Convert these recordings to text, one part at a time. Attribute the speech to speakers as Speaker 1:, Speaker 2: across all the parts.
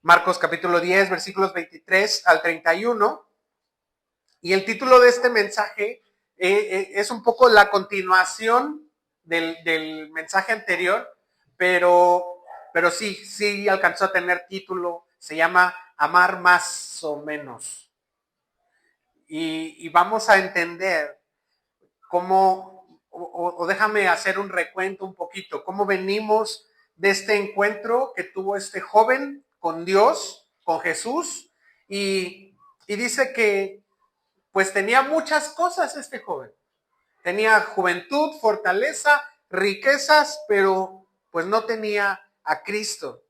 Speaker 1: Marcos capítulo 10, versículos 23 al 31. Y el título de este mensaje es un poco la continuación del mensaje anterior, pero sí alcanzó a tener título. Se llama Amar más o menos. Y vamos a entender cómo, o déjame hacer un recuento un poquito, cómo venimos de este encuentro que tuvo este joven con Dios, con Jesús, y dice que pues tenía muchas cosas este joven. Tenía juventud, fortaleza, riquezas, pero pues no tenía a Cristo.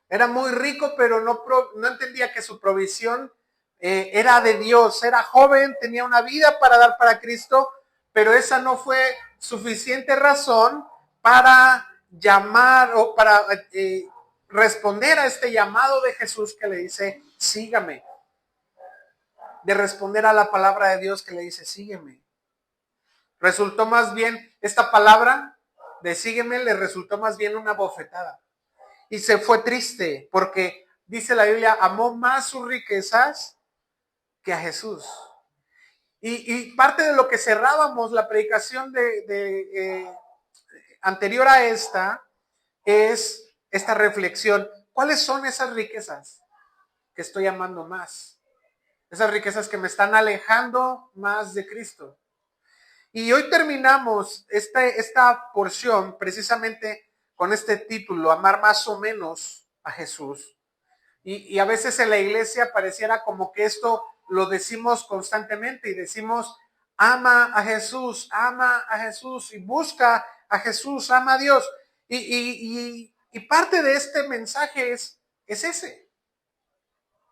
Speaker 1: Era muy rico, pero no entendía que su provisión era de Dios. Era joven, tenía una vida para dar para Cristo, pero esa no fue suficiente razón para llamar o para responder a este llamado de Jesús que le dice, sígame. De responder a la palabra de Dios que le dice, sígueme. Resultó más bien, esta palabra de sígueme le resultó más bien una bofetada. Y se fue triste porque dice la Biblia, amó más sus riquezas que a Jesús. Y parte de lo que cerrábamos la predicación anterior a esta es esta reflexión. ¿Cuáles son esas riquezas que estoy amando más? Esas riquezas que me están alejando más de Cristo. Y hoy terminamos esta porción precisamente con este título, Amar más o menos a Jesús. Y a veces en la iglesia pareciera como que esto lo decimos constantemente y decimos, ama a Jesús y busca a Jesús, ama a Dios. Y parte de este mensaje es ese.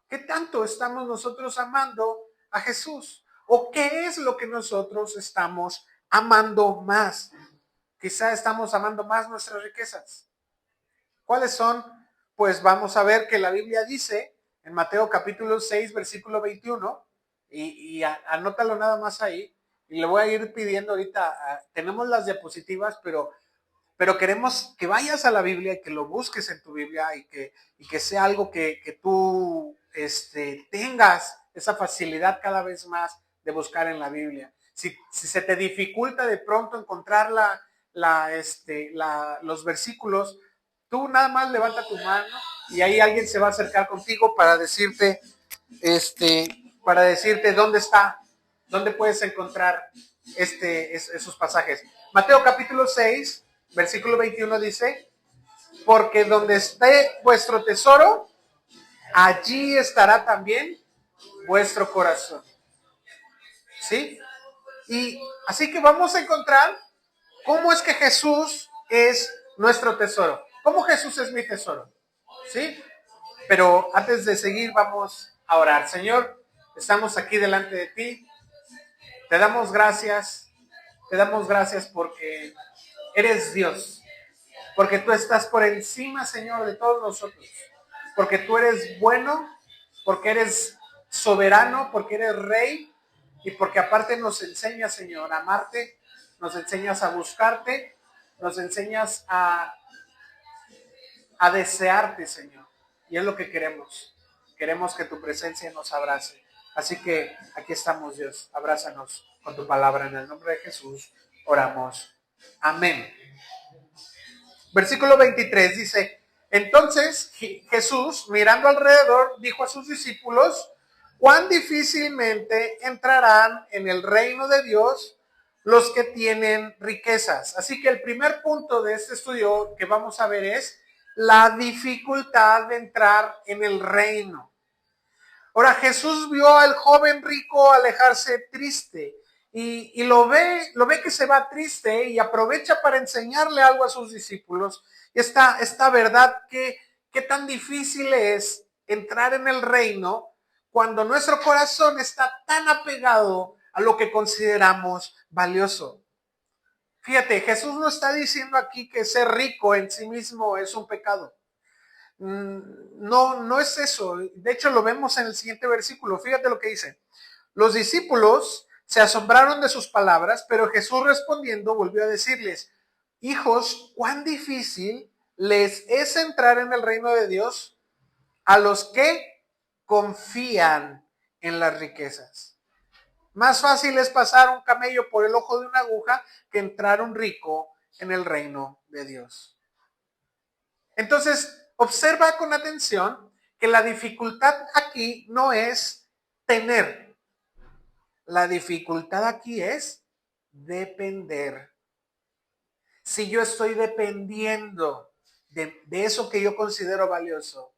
Speaker 1: ¿Qué tanto estamos nosotros amando a Jesús? ¿O qué es lo que nosotros estamos amando más? Quizá estamos amando más nuestras riquezas. ¿Cuáles son? Pues vamos a ver que la Biblia dice en Mateo capítulo 6, versículo 21, y anótalo nada más ahí, y le voy a ir pidiendo ahorita, tenemos las diapositivas, pero queremos que vayas a la Biblia y que lo busques en tu Biblia y que sea algo que tú tengas esa facilidad cada vez más de buscar en la Biblia. Si se te dificulta de pronto encontrar los versículos, tú nada más levanta tu mano y ahí alguien se va a acercar contigo para decirte dónde está, dónde puedes encontrar esos pasajes. Mateo capítulo 6, versículo 21 dice, porque donde esté vuestro tesoro, allí estará también vuestro corazón. ¿Sí? Y así que vamos a encontrar cómo es que Jesús es nuestro tesoro. ¿Cómo Jesús es mi tesoro? ¿Sí? Pero antes de seguir vamos a orar. Señor, estamos aquí delante de ti. Te damos gracias porque eres Dios, porque tú estás por encima, Señor, de todos nosotros, porque tú eres bueno, porque eres soberano, porque eres rey y porque aparte nos enseñas, Señor, a amarte, nos enseñas a buscarte, nos enseñas a desearte, Señor, y es lo que queremos. Queremos que tu presencia nos abrace. Así que aquí estamos, Dios. Abrázanos con tu palabra. En el nombre de Jesús oramos. Amén. Versículo 23 dice, entonces Jesús, mirando alrededor, dijo a sus discípulos, cuán difícilmente entrarán en el reino de Dios los que tienen riquezas. Así que el primer punto de este estudio que vamos a ver es la dificultad de entrar en el reino. Ahora, Jesús vio al joven rico alejarse triste y lo ve que se va triste y aprovecha para enseñarle algo a sus discípulos. Esta verdad que qué tan difícil es entrar en el reino cuando nuestro corazón está tan apegado a lo que consideramos valioso. Fíjate, Jesús no está diciendo aquí que ser rico en sí mismo es un pecado. No es eso. De hecho, lo vemos en el siguiente versículo. Fíjate lo que dice. Los discípulos se asombraron de sus palabras, pero Jesús respondiendo volvió a decirles, hijos, cuán difícil les es entrar en el reino de Dios. a los que confían en las riquezas. Más fácil es pasar un camello por el ojo de una aguja que entrar un rico en el reino de Dios. Entonces, observa con atención que la dificultad aquí no es tener. La dificultad aquí es depender. Si yo estoy dependiendo de eso que yo considero valioso,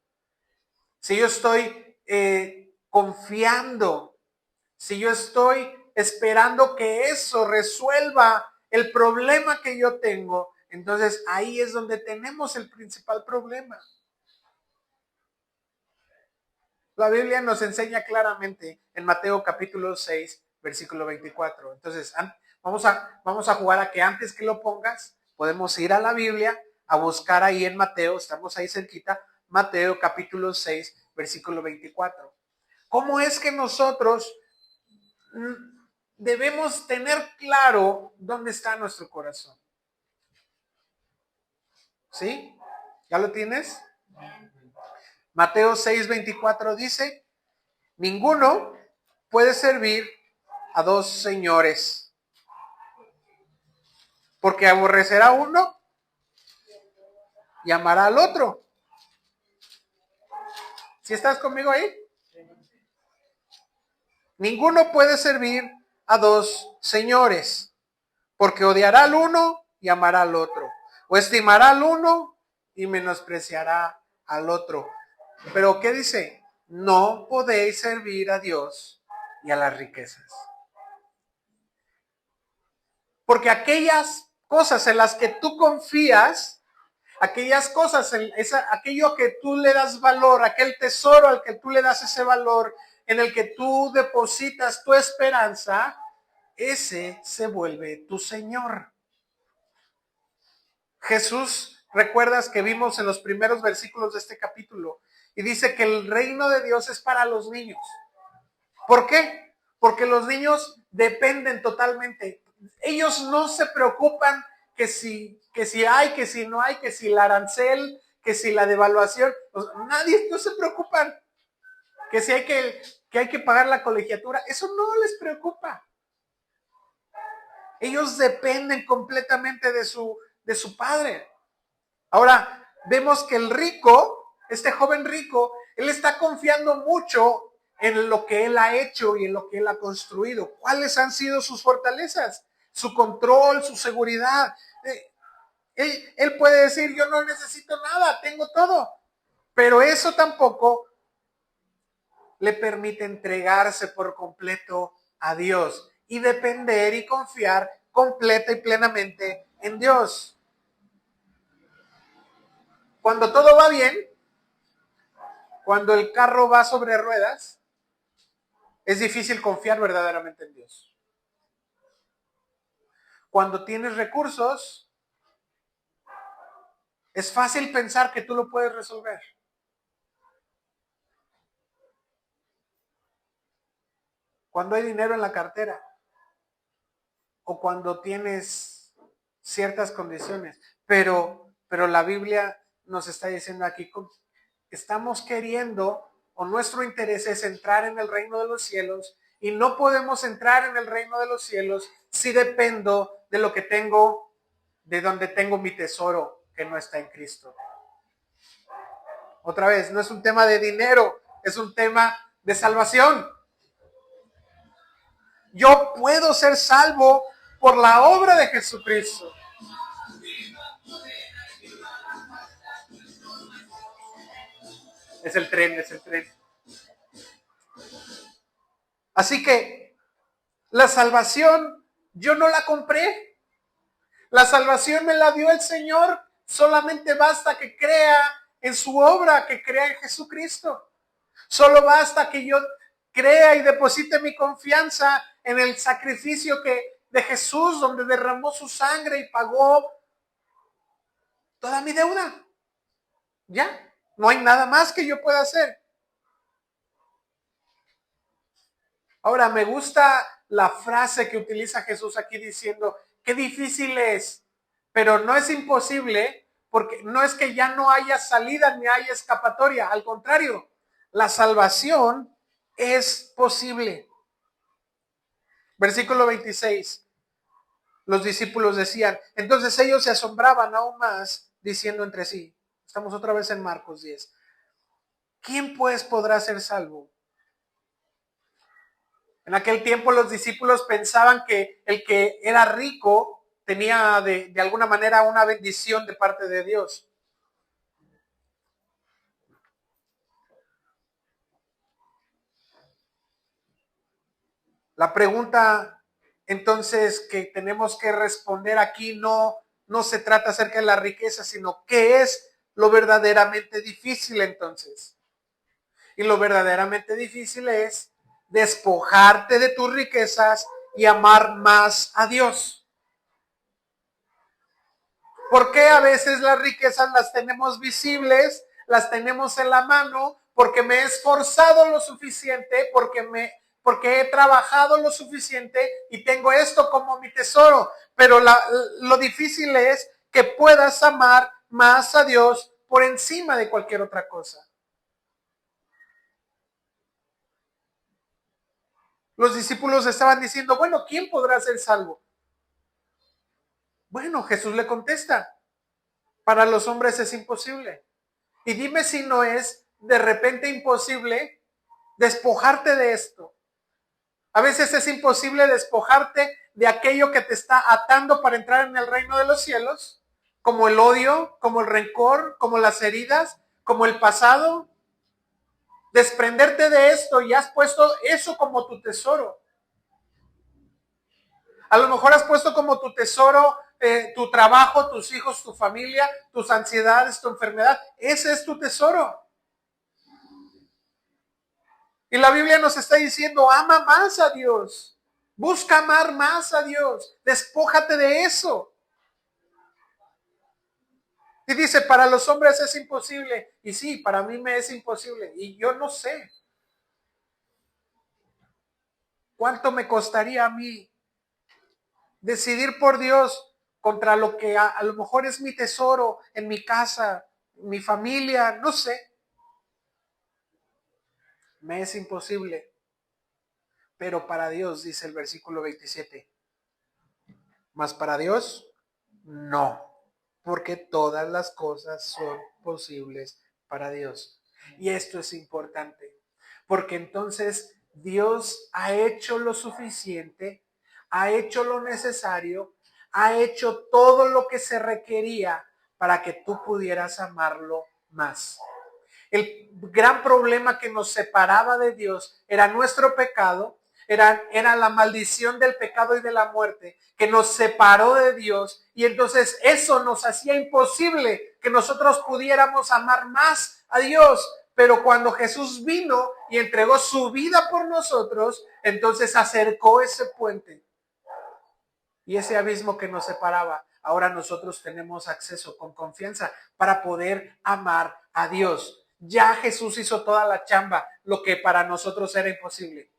Speaker 1: si yo estoy confiando, si yo estoy esperando que eso resuelva el problema que yo tengo, entonces ahí es donde tenemos el principal problema. La Biblia nos enseña claramente en Mateo capítulo 6, versículo 24. Entonces, vamos a jugar a que antes que lo pongas, podemos ir a la Biblia a buscar ahí en Mateo, estamos ahí cerquita, Mateo capítulo 6, versículo 24. ¿Cómo es que nosotros debemos tener claro dónde está nuestro corazón? ¿Sí? ¿Ya lo tienes? Mateo 6:24 dice, ninguno puede servir a dos señores, porque aborrecerá a uno y amará al otro. ¿Sí estás conmigo ahí? Ninguno puede servir a dos señores, porque odiará al uno y amará al otro, o estimará al uno y menospreciará al otro. Pero ¿qué dice? No podéis servir a Dios y a las riquezas. Porque aquellas cosas en las que tú confías, aquellas cosas, aquello que tú le das valor, aquel tesoro al que tú le das ese valor, en el que tú depositas tu esperanza, ese se vuelve tu Señor. Jesús, recuerdas que vimos en los primeros versículos de este capítulo, y dice que el reino de Dios es para los niños. ¿Por qué? Porque los niños dependen totalmente. Ellos no se preocupan que si hay, que si no hay, que si el arancel, que si la devaluación. Nadie, no se preocupan. Que si hay que pagar la colegiatura, eso no les preocupa. Ellos dependen completamente de su padre. Ahora, vemos que el rico, este joven rico, él está confiando mucho en lo que él ha hecho y en lo que él ha construido. ¿Cuáles han sido sus fortalezas? Su control, su seguridad. Él puede decir, yo no necesito nada, tengo todo. Pero eso tampoco le permite entregarse por completo a Dios y depender y confiar completa y plenamente en Dios. Cuando todo va bien, cuando el carro va sobre ruedas, es difícil confiar verdaderamente en Dios. Cuando tienes recursos, es fácil pensar que tú lo puedes resolver. Cuando hay dinero en la cartera o cuando tienes ciertas condiciones, pero la Biblia nos está diciendo aquí, estamos queriendo o nuestro interés es entrar en el reino de los cielos y no podemos entrar en el reino de los cielos si dependo de lo que tengo, de donde tengo mi tesoro que no está en Cristo. Otra vez, no es un tema de dinero, es un tema de salvación. Yo puedo ser salvo por la obra de Jesucristo. Es el tren. Así que la salvación yo no la compré. La salvación me la dio el Señor. Solamente basta que crea en su obra, que crea en Jesucristo. Solo basta que yo crea y deposite mi confianza en el sacrificio de Jesús, donde derramó su sangre y pagó toda mi deuda. Ya, no hay nada más que yo pueda hacer. Ahora, me gusta la frase que utiliza Jesús aquí diciendo, qué difícil es, pero no es imposible porque no es que ya no haya salida ni haya escapatoria, al contrario, la salvación es posible. Versículo 26. Los discípulos decían, entonces ellos se asombraban aún más, diciendo entre sí, estamos otra vez en Marcos 10, ¿quién pues podrá ser salvo? En aquel tiempo los discípulos pensaban que el que era rico tenía de alguna manera una bendición de parte de Dios. La pregunta entonces que tenemos que responder aquí no se trata acerca de la riqueza, sino qué es lo verdaderamente difícil entonces. Y lo verdaderamente difícil es despojarte de tus riquezas y amar más a Dios. ¿Por qué a veces las riquezas las tenemos visibles, las tenemos en la mano? Porque me he esforzado lo suficiente, porque he trabajado lo suficiente y tengo esto como mi tesoro. Pero lo difícil es que puedas amar más a Dios por encima de cualquier otra cosa. Los discípulos estaban diciendo, bueno, ¿quién podrá ser salvo? Bueno, Jesús le contesta, para los hombres es imposible. Y dime si no es de repente imposible despojarte de esto. A veces es imposible despojarte de aquello que te está atando para entrar en el reino de los cielos, como el odio, como el rencor, como las heridas, como el pasado. Desprenderte de esto y has puesto eso como tu tesoro. A lo mejor has puesto como tu tesoro tu trabajo, tus hijos, tu familia, tus ansiedades, tu enfermedad. Ese es tu tesoro. Y la Biblia nos está diciendo, ama más a Dios. Busca amar más a Dios. Despójate de eso. Y dice, para los hombres es imposible. Y sí, para mí me es imposible. Y yo no sé cuánto me costaría a mí decidir por Dios contra lo que a lo mejor es mi tesoro en mi casa, mi familia, no sé. Me es imposible. Pero para Dios, dice el versículo 27, mas para Dios, no. Porque todas las cosas son posibles para Dios. Y esto es importante, porque entonces Dios ha hecho lo suficiente, ha hecho lo necesario, ha hecho todo lo que se requería para que tú pudieras amarlo más. El gran problema que nos separaba de Dios era nuestro pecado, era la maldición del pecado y de la muerte que nos separó de Dios, y entonces eso nos hacía imposible que nosotros pudiéramos amar más a Dios. Pero cuando Jesús vino y entregó su vida por nosotros, entonces acercó ese puente y ese abismo que nos separaba. Ahora nosotros tenemos acceso con confianza para poder amar a Dios. Ya Jesús hizo toda la chamba, lo que para nosotros era imposible.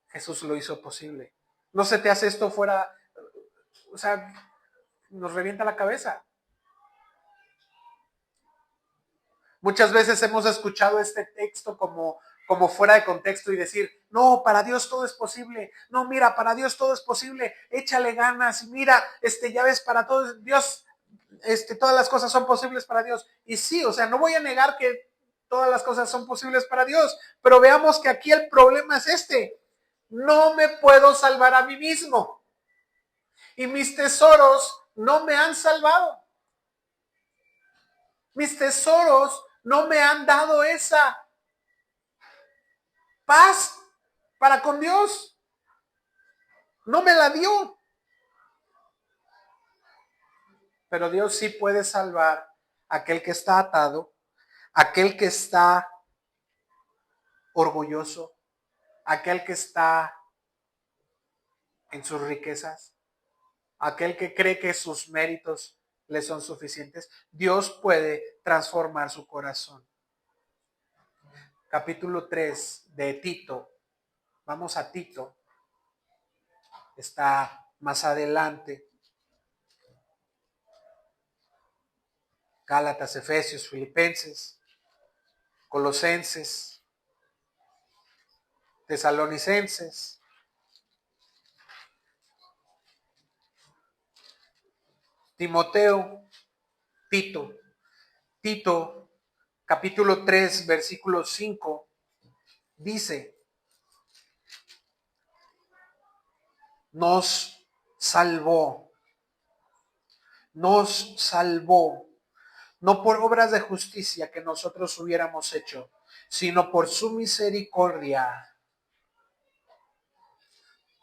Speaker 1: Jesús lo hizo posible. ¿No se te hace esto fuera? O sea, nos revienta la cabeza. Muchas veces hemos escuchado este texto como fuera de contexto y decir, no, para Dios todo es posible. No, mira, para Dios todo es posible. Échale ganas. Mira, ya ves, para todos, Dios, todas las cosas son posibles para Dios. Y sí, o sea, no voy a negar que todas las cosas son posibles para Dios, pero veamos que aquí el problema es no me puedo salvar a mí mismo. Y mis tesoros no me han salvado. Mis tesoros no me han dado esa paz para con Dios. No me la dio. Pero Dios sí puede salvar a aquel que está atado, aquel que está orgulloso, aquel que está en sus riquezas, aquel que cree que sus méritos le son suficientes. Dios puede transformar su corazón. Capítulo 3 de Tito. Vamos a Tito. Está más adelante. Gálatas, Efesios, Filipenses, Colosenses, Tesalonicenses. Timoteo, Tito. Tito, capítulo 3, versículo 5, dice, nos salvó, no por obras de justicia que nosotros hubiéramos hecho, sino por su misericordia.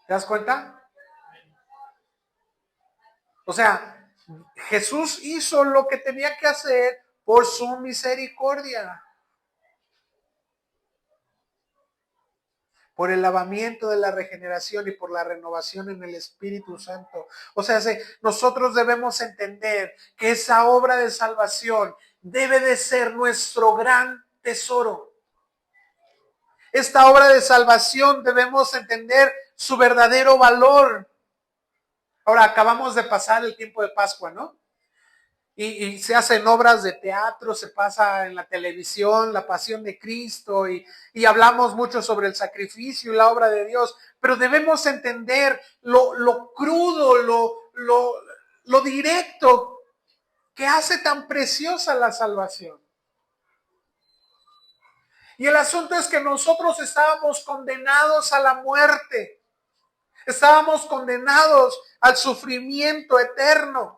Speaker 1: ¿Te das cuenta? O sea, Jesús hizo lo que tenía que hacer por su misericordia. Por el lavamiento de la regeneración y por la renovación en el Espíritu Santo. O sea, nosotros debemos entender que esa obra de salvación debe de ser nuestro gran tesoro. Esta obra de salvación debemos entender su verdadero valor. Ahora, acabamos de pasar el tiempo de Pascua, ¿no? Y se hacen obras de teatro, se pasa en la televisión la pasión de Cristo y hablamos mucho sobre el sacrificio y la obra de Dios, pero debemos entender lo crudo, lo directo que hace tan preciosa la salvación. Y el asunto es que nosotros estábamos condenados a la muerte, estábamos condenados al sufrimiento eterno.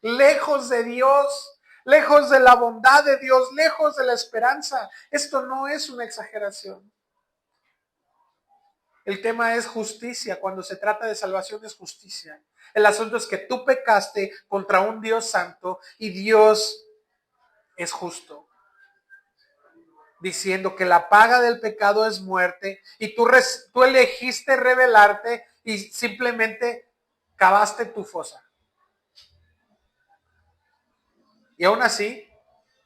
Speaker 1: Lejos de Dios, lejos de la bondad de Dios, lejos de la esperanza. Esto no es una exageración. El tema es justicia. Cuando se trata de salvación es justicia. El asunto es que tú pecaste contra un Dios santo y Dios es justo, diciendo que la paga del pecado es muerte y tú elegiste rebelarte y simplemente cavaste tu fosa. Y aún así,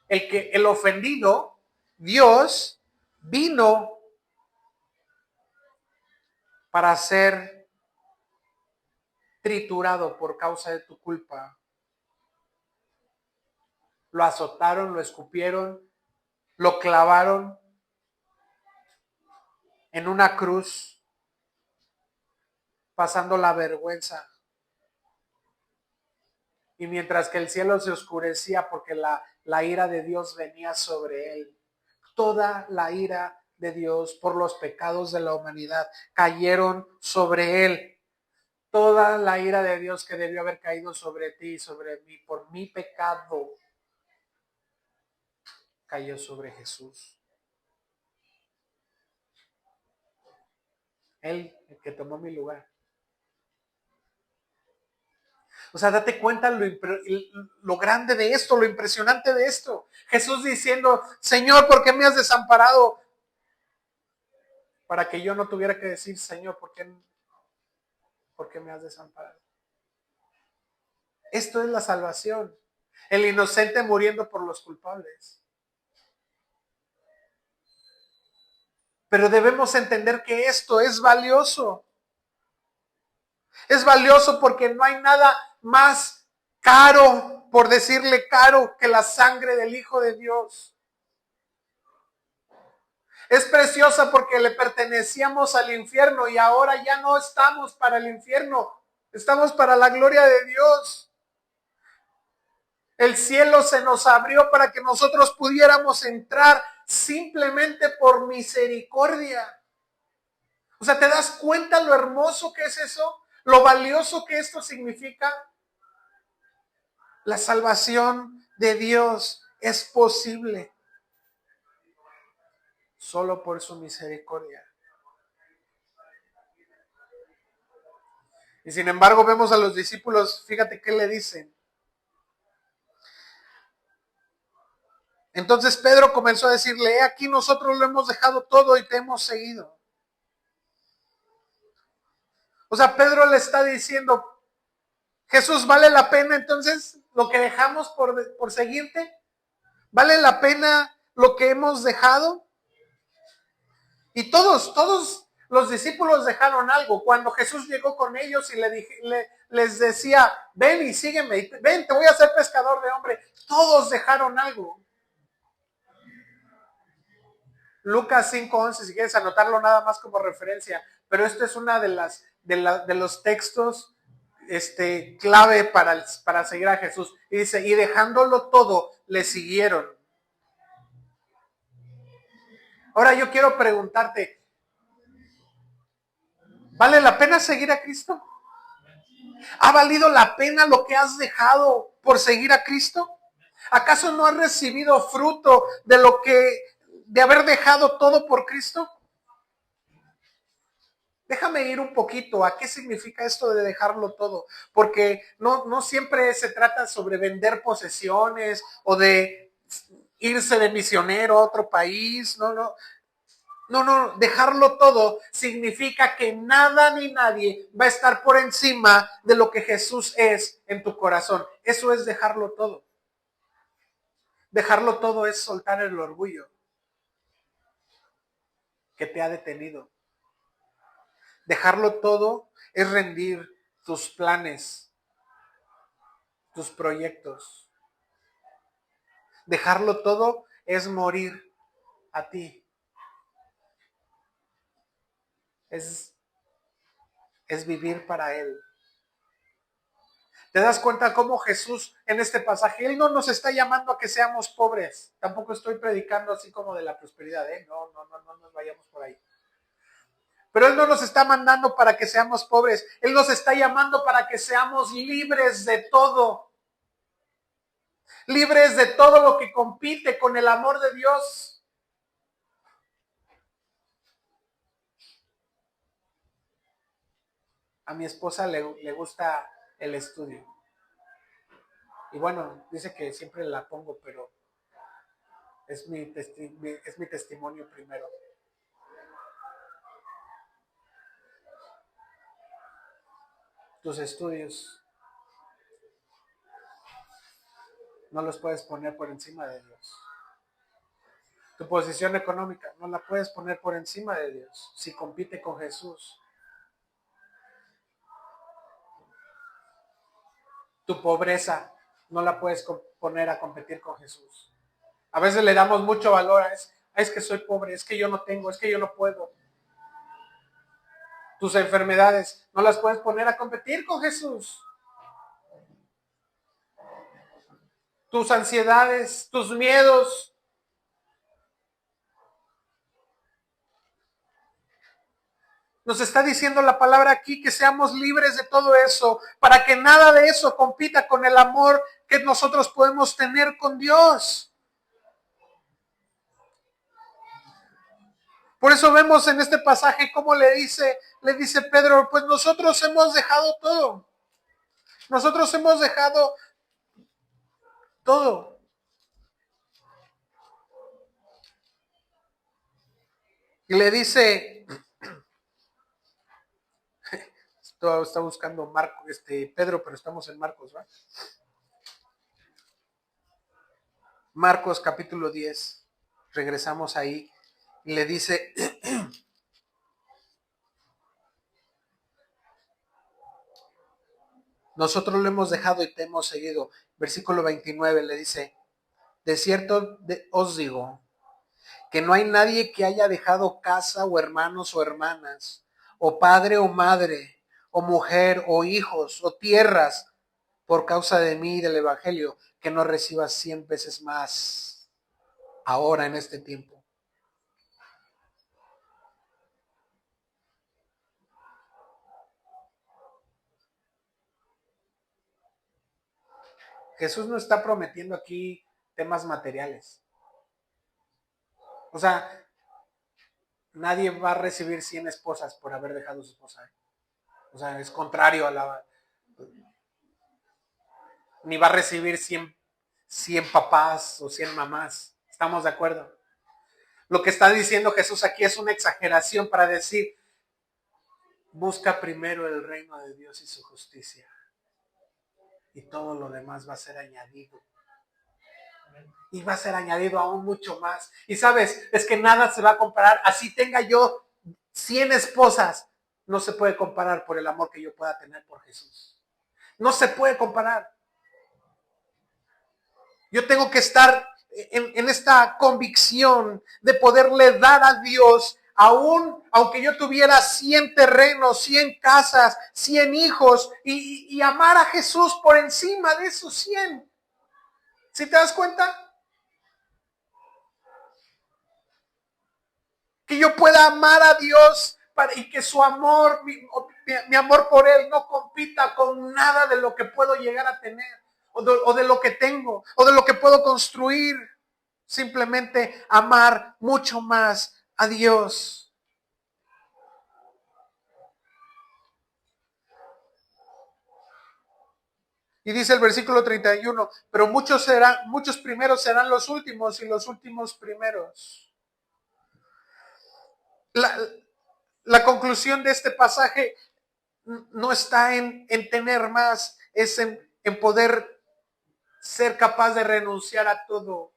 Speaker 1: el ofendido, Dios, vino para ser triturado por causa de tu culpa. Lo azotaron, lo escupieron, lo clavaron en una cruz, pasando la vergüenza. Y mientras que el cielo se oscurecía porque la ira de Dios venía sobre él, toda la ira de Dios por los pecados de la humanidad cayeron sobre él. Toda la ira de Dios que debió haber caído sobre ti y sobre mí por mi pecado cayó sobre Jesús. Él, el que tomó mi lugar. O sea, date cuenta lo grande de esto, lo impresionante de esto. Jesús diciendo, Señor, ¿por qué me has desamparado? Para que yo no tuviera que decir, Señor, ¿por qué me has desamparado? Esto es la salvación. El inocente muriendo por los culpables. Pero debemos entender que esto es valioso. Es valioso porque no hay nada más caro, por decirle caro, que la sangre del Hijo de Dios. Es preciosa porque le pertenecíamos al infierno y ahora ya no estamos para el infierno, estamos para la gloria de Dios. El cielo se nos abrió para que nosotros pudiéramos entrar simplemente por misericordia. O sea, ¿te das cuenta lo hermoso que es eso? Lo valioso que esto significa. La salvación de Dios es posible solo por su misericordia. Y sin embargo vemos a los discípulos, fíjate qué le dicen. Entonces Pedro comenzó a decirle, aquí nosotros lo hemos dejado todo y te hemos seguido. O sea, Pedro le está diciendo, Jesús, ¿vale la pena entonces lo que dejamos por seguirte? ¿Vale la pena lo que hemos dejado? Y todos los discípulos dejaron algo. Cuando Jesús llegó con ellos y les decía, ven y sígueme, ven, te voy a hacer pescador de hombre, todos dejaron algo. Lucas 5:11, si quieres anotarlo nada más como referencia, pero esto es una de los textos clave para seguir a Jesús. Y dice, y dejándolo todo, le siguieron. Ahora yo quiero preguntarte, ¿vale la pena seguir a Cristo? ¿Ha valido la pena lo que has dejado por seguir a Cristo? ¿Acaso no has recibido fruto de haber dejado todo por Cristo? Déjame ir un poquito a qué significa esto de dejarlo todo, porque no siempre se trata sobre vender posesiones o de irse de misionero a otro país, no, dejarlo todo significa que nada ni nadie va a estar por encima de lo que Jesús es en tu corazón. Eso es dejarlo todo. Dejarlo todo es soltar el orgullo que te ha detenido. Dejarlo todo es rendir tus planes, tus proyectos. Dejarlo todo es morir a ti. Es vivir para Él. ¿Te das cuenta cómo Jesús en este pasaje, Él no nos está llamando a que seamos pobres? Tampoco estoy predicando así como de la prosperidad, no nos vayamos por ahí. Pero Él no nos está mandando para que seamos pobres. Él nos está llamando para que seamos libres de todo. Libres de todo lo que compite con el amor de Dios. A mi esposa le gusta el estudio. Y bueno, dice que siempre la pongo, pero es mi testimonio primero. Tus estudios no los puedes poner por encima de Dios. Tu posición económica no la puedes poner por encima de Dios si compite con Jesús. Tu pobreza no la puedes poner a competir con Jesús. A veces le damos mucho valor a es que soy pobre, es que yo no tengo, es que yo no puedo. Tus enfermedades no las puedes poner a competir con Jesús. Tus ansiedades, tus miedos. Nos está diciendo la palabra aquí que seamos libres de todo eso, para que nada de eso compita con el amor que nosotros podemos tener con Dios. Por eso vemos en este pasaje cómo le dice Pedro, pues nosotros hemos dejado todo. Nosotros hemos dejado todo. Y le dice, está buscando Pedro, pero estamos en Marcos, ¿verdad? Marcos capítulo 10. Regresamos ahí. Y le dice, nosotros lo hemos dejado y te hemos seguido. Versículo 29 le dice, de cierto os digo, que no hay nadie que haya dejado casa o hermanos o hermanas, o padre o madre, o mujer o hijos o tierras, por causa de mí y del evangelio, que no reciba 100 veces más ahora en este tiempo. Jesús no está prometiendo aquí temas materiales. O sea, nadie va a recibir 100 esposas por haber dejado a su esposa. O sea, es contrario a la... Ni va a recibir 100 papás o 100 mamás. ¿Estamos de acuerdo? Lo que está diciendo Jesús aquí es una exageración para decir, busca primero el reino de Dios y su justicia. Y todo lo demás va a ser añadido. Y va a ser añadido aún mucho más. Y sabes, es que nada se va a comparar. Así tenga yo 100 esposas, no se puede comparar por el amor que yo pueda tener por Jesús. No se puede comparar. Yo tengo que estar en esta convicción de poderle dar a Dios, aún aunque yo tuviera 100 terrenos, 100 casas, 100 hijos, y amar a Jesús por encima de esos 100. ¿Sí te das cuenta? Que yo pueda amar a Dios y que su amor, mi amor por Él no compita con nada de lo que puedo llegar a tener, o de lo que tengo, o de lo que puedo construir. Simplemente amar mucho más a Dios. Y dice el versículo 31, pero muchos primeros serán los últimos y los últimos primeros. La conclusión de este pasaje no está en tener más, es en poder ser capaz de renunciar a todo,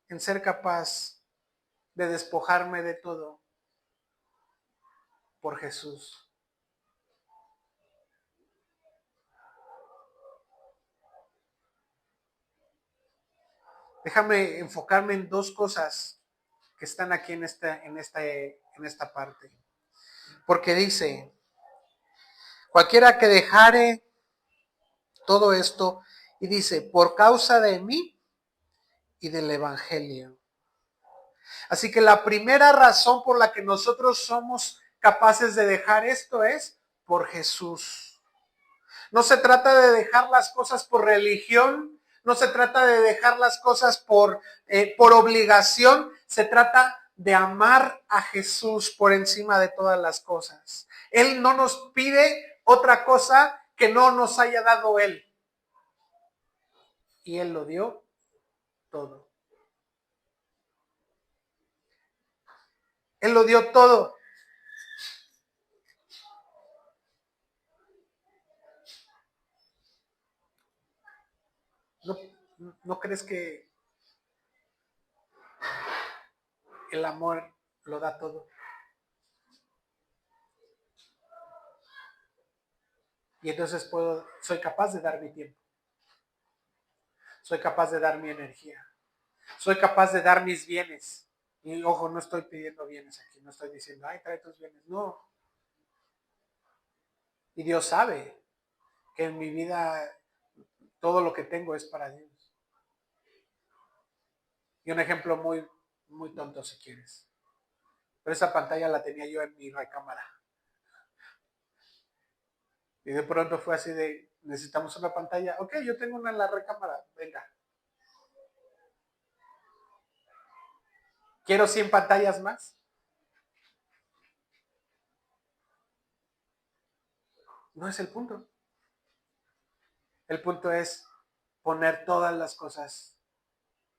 Speaker 1: en ser capaz de despojarme de todo por Jesús. Déjame enfocarme en dos cosas que están aquí en esta parte. Porque dice, cualquiera que dejare todo esto, y dice, por causa de mí y del evangelio. Así que la primera razón por la que nosotros somos capaces de dejar esto es por Jesús. No se trata de dejar las cosas por religión, no se trata de dejar las cosas por obligación, se trata de amar a Jesús por encima de todas las cosas. Él no nos pide otra cosa que no nos haya dado Él. Y Él lo dio todo. Él lo dio todo. ¿No crees que el amor lo da todo? Y entonces soy capaz de dar mi tiempo. Soy capaz de dar mi energía. Soy capaz de dar mis bienes. Y ojo, no estoy pidiendo bienes aquí. No estoy diciendo, ay, trae tus bienes. No. Y Dios sabe que en mi vida todo lo que tengo es para Dios. Y un ejemplo muy, muy tonto si quieres. Pero esa pantalla la tenía yo en mi recámara. Y de pronto fue así de, necesitamos una pantalla. Ok, yo tengo una en la recámara. Venga. ¿Quiero 100 pantallas más? No es el punto. El punto es poner todas las cosas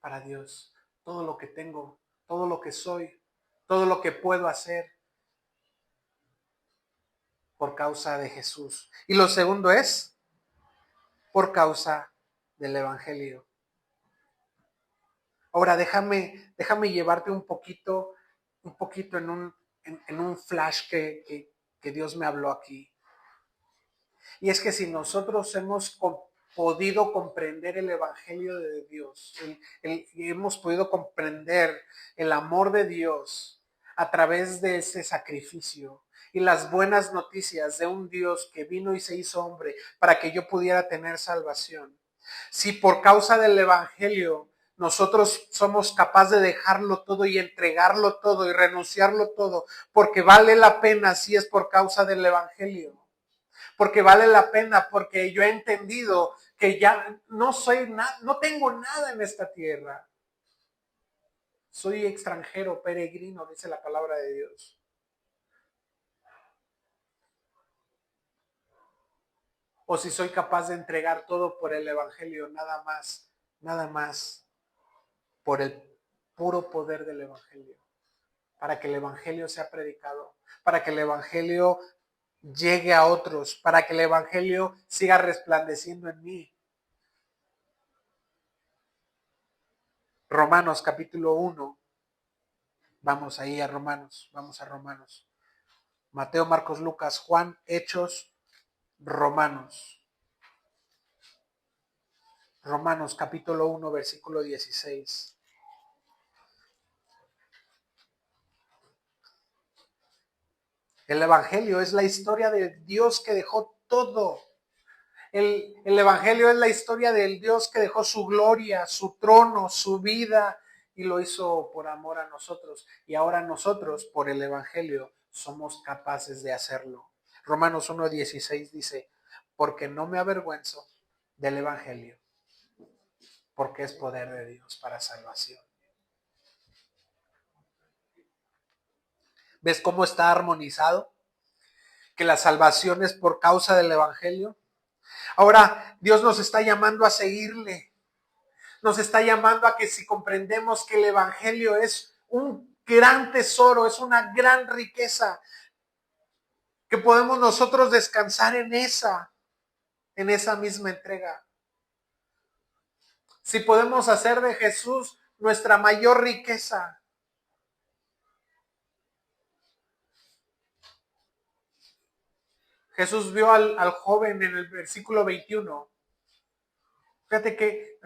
Speaker 1: para Dios. Todo lo que tengo, todo lo que soy, todo lo que puedo hacer por causa de Jesús. Y lo segundo es por causa del Evangelio. Ahora déjame llevarte un poquito en un flash que Dios me habló aquí. Y es que si nosotros hemos podido comprender el Evangelio de Dios, hemos podido comprender el amor de Dios a través de ese sacrificio y las buenas noticias de un Dios que vino y se hizo hombre para que yo pudiera tener salvación. Si por causa del Evangelio nosotros somos capaces de dejarlo todo y entregarlo todo y renunciarlo todo, porque vale la pena si es por causa del Evangelio. Porque vale la pena, porque yo he entendido que ya no tengo nada en esta tierra. Soy extranjero, peregrino, dice la palabra de Dios. O si soy capaz de entregar todo por el Evangelio, nada más por el puro poder del Evangelio. Para que el Evangelio sea predicado, para que el Evangelio llegue a otros, para que el Evangelio siga resplandeciendo en mí. Romanos capítulo 1. Vamos ahí a Romanos, vamos a Romanos. Mateo, Marcos, Lucas, Juan, Hechos, Romanos. Romanos capítulo 1, versículo 16. El Evangelio es la historia de Dios que dejó todo. El Evangelio es la historia del Dios que dejó su gloria, su trono, su vida y lo hizo por amor a nosotros. Y ahora nosotros, por el Evangelio, somos capaces de hacerlo. Romanos 1:16 dice, porque no me avergüenzo del Evangelio, porque es poder de Dios para salvación. ¿Ves cómo está armonizado? Que la salvación es por causa del Evangelio. Ahora Dios nos está llamando a seguirle. Nos está llamando a que si comprendemos que el Evangelio es un gran tesoro, es una gran riqueza, que podemos nosotros descansar en esa misma entrega. Si podemos hacer de Jesús nuestra mayor riqueza. Jesús vio al joven en el versículo 21. Fíjate que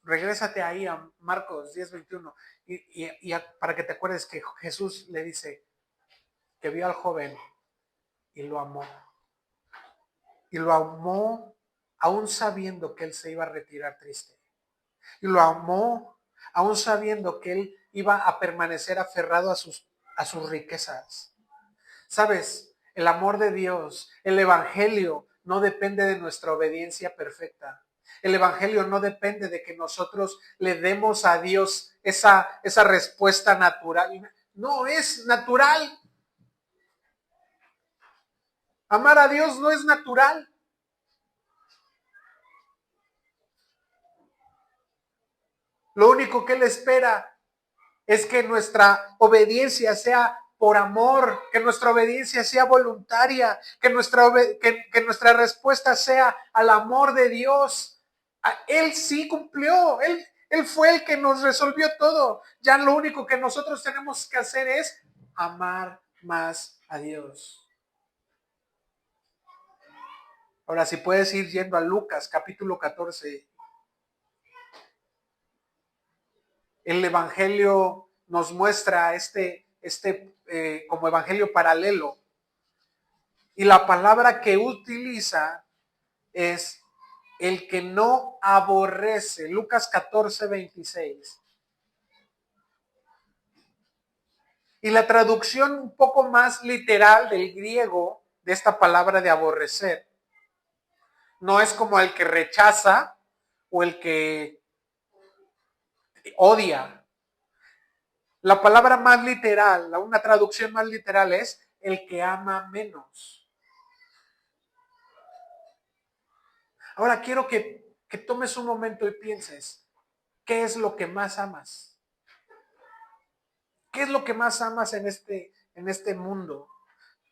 Speaker 1: regrésate ahí a Marcos 10:21 para que te acuerdes que Jesús le dice que vio al joven y lo amó. Y lo amó aún sabiendo que él se iba a retirar triste. Y lo amó aún sabiendo que él iba a permanecer aferrado a sus riquezas. ¿Sabes? El amor de Dios, el Evangelio no depende de nuestra obediencia perfecta. El Evangelio no depende de que nosotros le demos a Dios esa respuesta natural. No es natural. Amar a Dios no es natural. Lo único que Él espera es que nuestra obediencia sea por amor, que nuestra obediencia sea voluntaria, que nuestra respuesta sea al amor de Dios. Él sí cumplió, él fue el que nos resolvió todo. Ya lo único que nosotros tenemos que hacer es amar más a Dios. Ahora, si puedes ir yendo a Lucas, capítulo 14. El Evangelio nos muestra como evangelio paralelo. Y la palabra que utiliza es el que no aborrece. Lucas 14:26. Y la traducción un poco más literal del griego de esta palabra de aborrecer no es como el que rechaza o el que odia. La palabra más literal, una traducción más literal es el que ama menos. Ahora quiero que tomes un momento y pienses, ¿qué es lo que más amas? ¿Qué es lo que más amas en este mundo?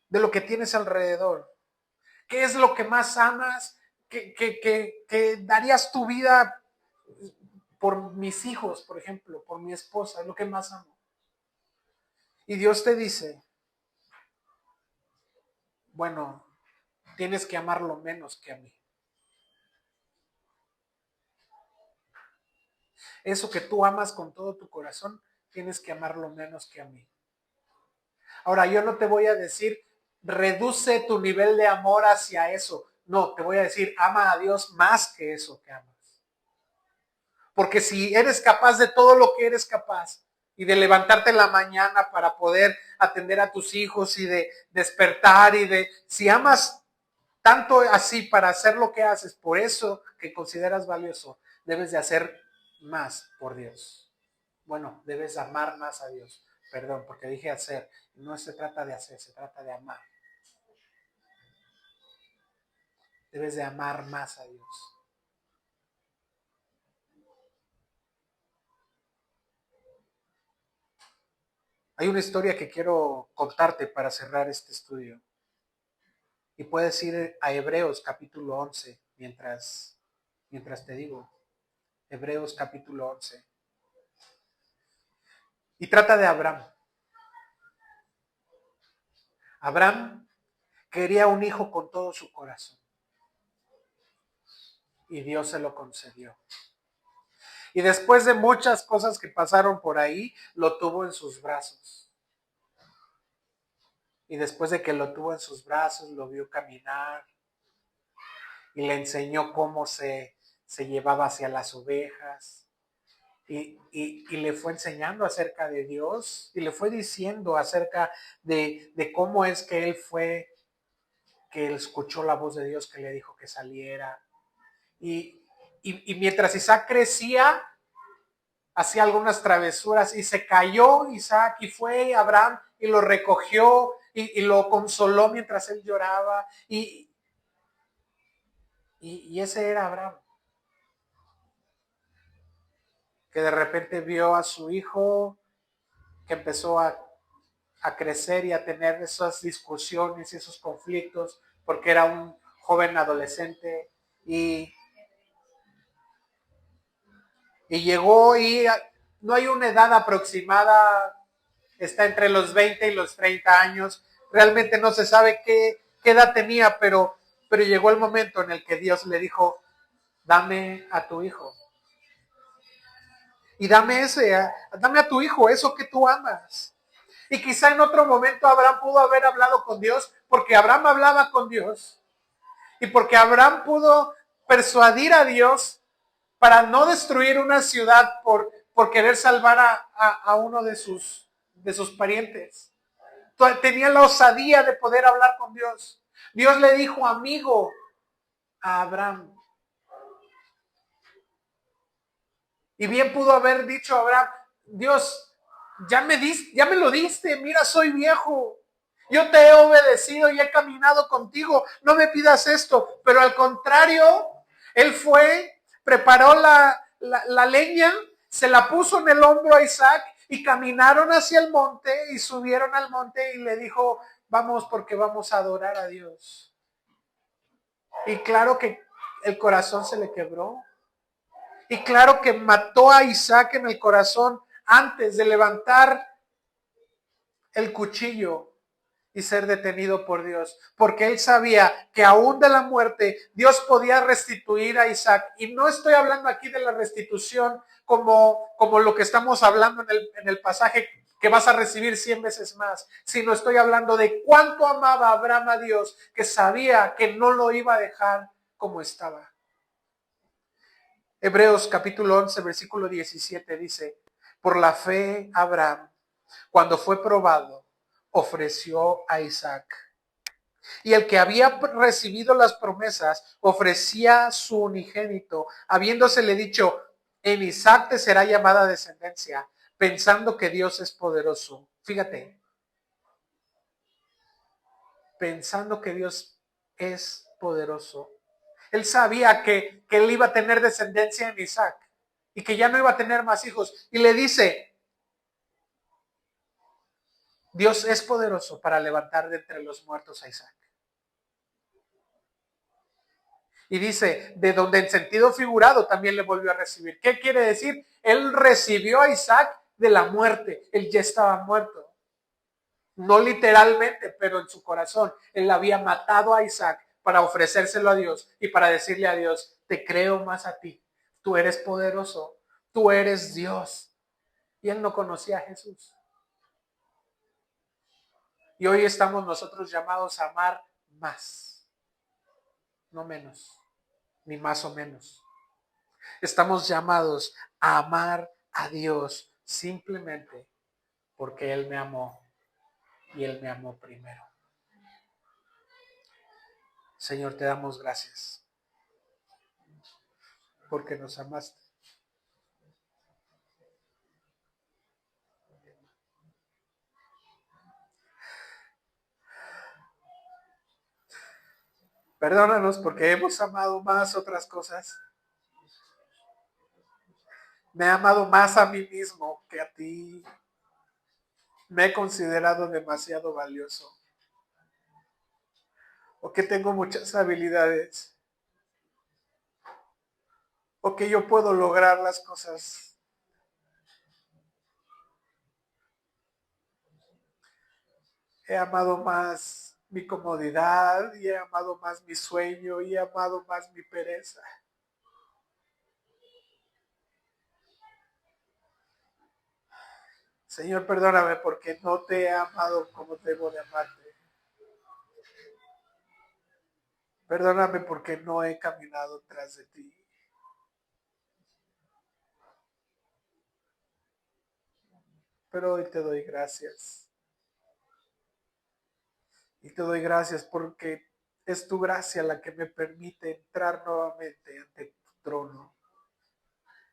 Speaker 1: De lo que tienes alrededor. ¿Qué es lo que más amas? Que darías tu vida por mis hijos, por ejemplo, por mi esposa, es lo que más amo. Y Dios te dice, bueno, tienes que amarlo menos que a mí. Eso que tú amas con todo tu corazón, tienes que amarlo menos que a mí. Ahora, yo no te voy a decir, reduce tu nivel de amor hacia eso. No, te voy a decir, ama a Dios más que eso que amas. Porque si eres capaz de todo lo que eres capaz y de levantarte en la mañana para poder atender a tus hijos y de despertar si amas tanto así para hacer lo que haces, por eso que consideras valioso, debes de hacer más por Dios. Bueno, debes amar más a Dios. Perdón, porque dije hacer. No se trata de hacer, se trata de amar. Debes de amar más a Dios. Hay una historia que quiero contarte para cerrar este estudio. Y puedes ir a Hebreos capítulo 11 mientras te digo. Hebreos capítulo 11. Y trata de Abraham. Abraham, Quería un hijo con todo su corazón. Y Dios se lo concedió. Y después de muchas cosas que pasaron por ahí, lo tuvo en sus brazos. Y después de que lo tuvo en sus brazos, lo vio caminar y le enseñó cómo se llevaba hacia las ovejas. Y le fue enseñando acerca de Dios y le fue diciendo acerca de cómo es que él fue, que él escuchó la voz de Dios que le dijo que saliera. Y mientras Isaac crecía, hacía algunas travesuras y se cayó Isaac y fue Abraham y lo recogió y lo consoló mientras él lloraba. Y ese era Abraham, que de repente vio a su hijo que empezó a crecer y a tener esas discusiones y esos conflictos porque era un joven adolescente y llegó y no hay una edad aproximada, está entre los 20 y los 30 años, realmente no se sabe qué edad tenía, pero llegó el momento en el que Dios le dijo, dame a tu hijo. Y dame a tu hijo, eso que tú amas. Y quizá en otro momento Abraham pudo haber hablado con Dios, porque Abraham hablaba con Dios. Y porque Abraham pudo persuadir a Dios para no destruir una ciudad por querer salvar a uno de sus parientes. Tenía la osadía de poder hablar con Dios. Dios le dijo amigo a Abraham. Y bien pudo haber dicho a Abraham, Dios, ya me lo diste, mira, soy viejo. Yo te he obedecido y he caminado contigo, no me pidas esto. Pero al contrario, él fue, preparó la leña, se la puso en el hombro a Isaac y caminaron hacia el monte y subieron al monte y le dijo, vamos porque vamos a adorar a Dios. Y claro que el corazón se le quebró. Y claro que mató a Isaac en el corazón antes de levantar el cuchillo y ser detenido por Dios, porque él sabía que aún de la muerte Dios podía restituir a Isaac. Y no estoy hablando aquí de la restitución como lo que estamos hablando en el pasaje que vas a recibir 100 veces más, sino estoy hablando de cuánto amaba Abraham a Dios, que sabía que no lo iba a dejar como estaba. Hebreos capítulo 11, versículo 17 dice, por la fe Abraham, cuando fue probado, ofreció a Isaac. Y el que había recibido las promesas ofrecía su unigénito, habiéndosele dicho, en Isaac te será llamada descendencia, pensando que Dios es poderoso. Fíjate, pensando que Dios es poderoso. Él sabía que él iba a tener descendencia en Isaac y que ya no iba a tener más hijos. Y le dice, Dios es poderoso para levantar de entre los muertos a Isaac. Y dice, de donde en sentido figurado también le volvió a recibir. ¿Qué quiere decir? Él recibió a Isaac de la muerte. Él ya estaba muerto. No literalmente, pero en su corazón. Él había matado a Isaac para ofrecérselo a Dios y para decirle a Dios, te creo más a ti. Tú eres poderoso. Tú eres Dios. Y él no conocía a Jesús. Y hoy estamos nosotros llamados a amar más, no menos, ni más o menos. Estamos llamados a amar a Dios simplemente porque Él me amó y Él me amó primero. Señor, te damos gracias porque nos amaste. Perdónanos porque hemos amado más otras cosas. Me he amado más a mí mismo que a ti. Me he considerado demasiado valioso. O que tengo muchas habilidades. O que yo puedo lograr las cosas. He amado más mi comodidad y he amado más mi sueño y he amado más mi pereza. Señor, perdóname porque no te he amado como debo de amarte. Perdóname porque no he caminado tras de ti. Pero hoy te doy gracias. Y te doy gracias porque es tu gracia la que me permite entrar nuevamente ante tu trono.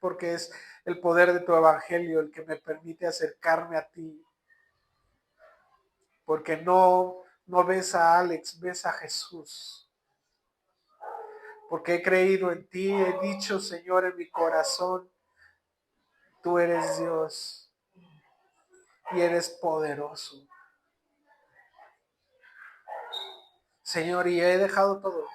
Speaker 1: Porque es el poder de tu evangelio el que me permite acercarme a ti. Porque no ves a Alex, ves a Jesús. Porque he creído en ti, he dicho, Señor, en mi corazón, tú eres Dios y eres poderoso. Señor, y he dejado todo.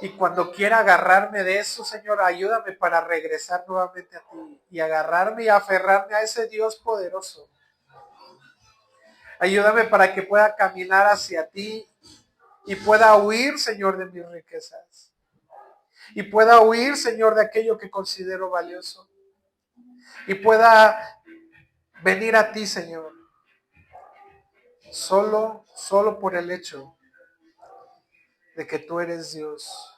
Speaker 1: Y cuando quiera agarrarme de eso, Señor, ayúdame para regresar nuevamente a ti y agarrarme y aferrarme a ese Dios poderoso. Ayúdame para que pueda caminar hacia ti y pueda huir, Señor, de mis riquezas. Y pueda huir, Señor, de aquello que considero valioso. Y pueda venir a ti, Señor. Solo por el hecho de que tú eres Dios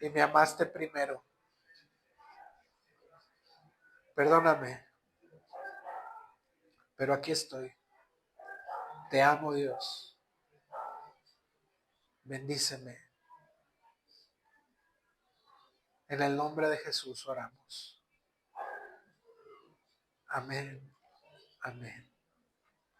Speaker 1: y me amaste primero. Perdóname, pero aquí estoy. Te amo, Dios. Bendíceme. En el nombre de Jesús oramos. Amén. Amén.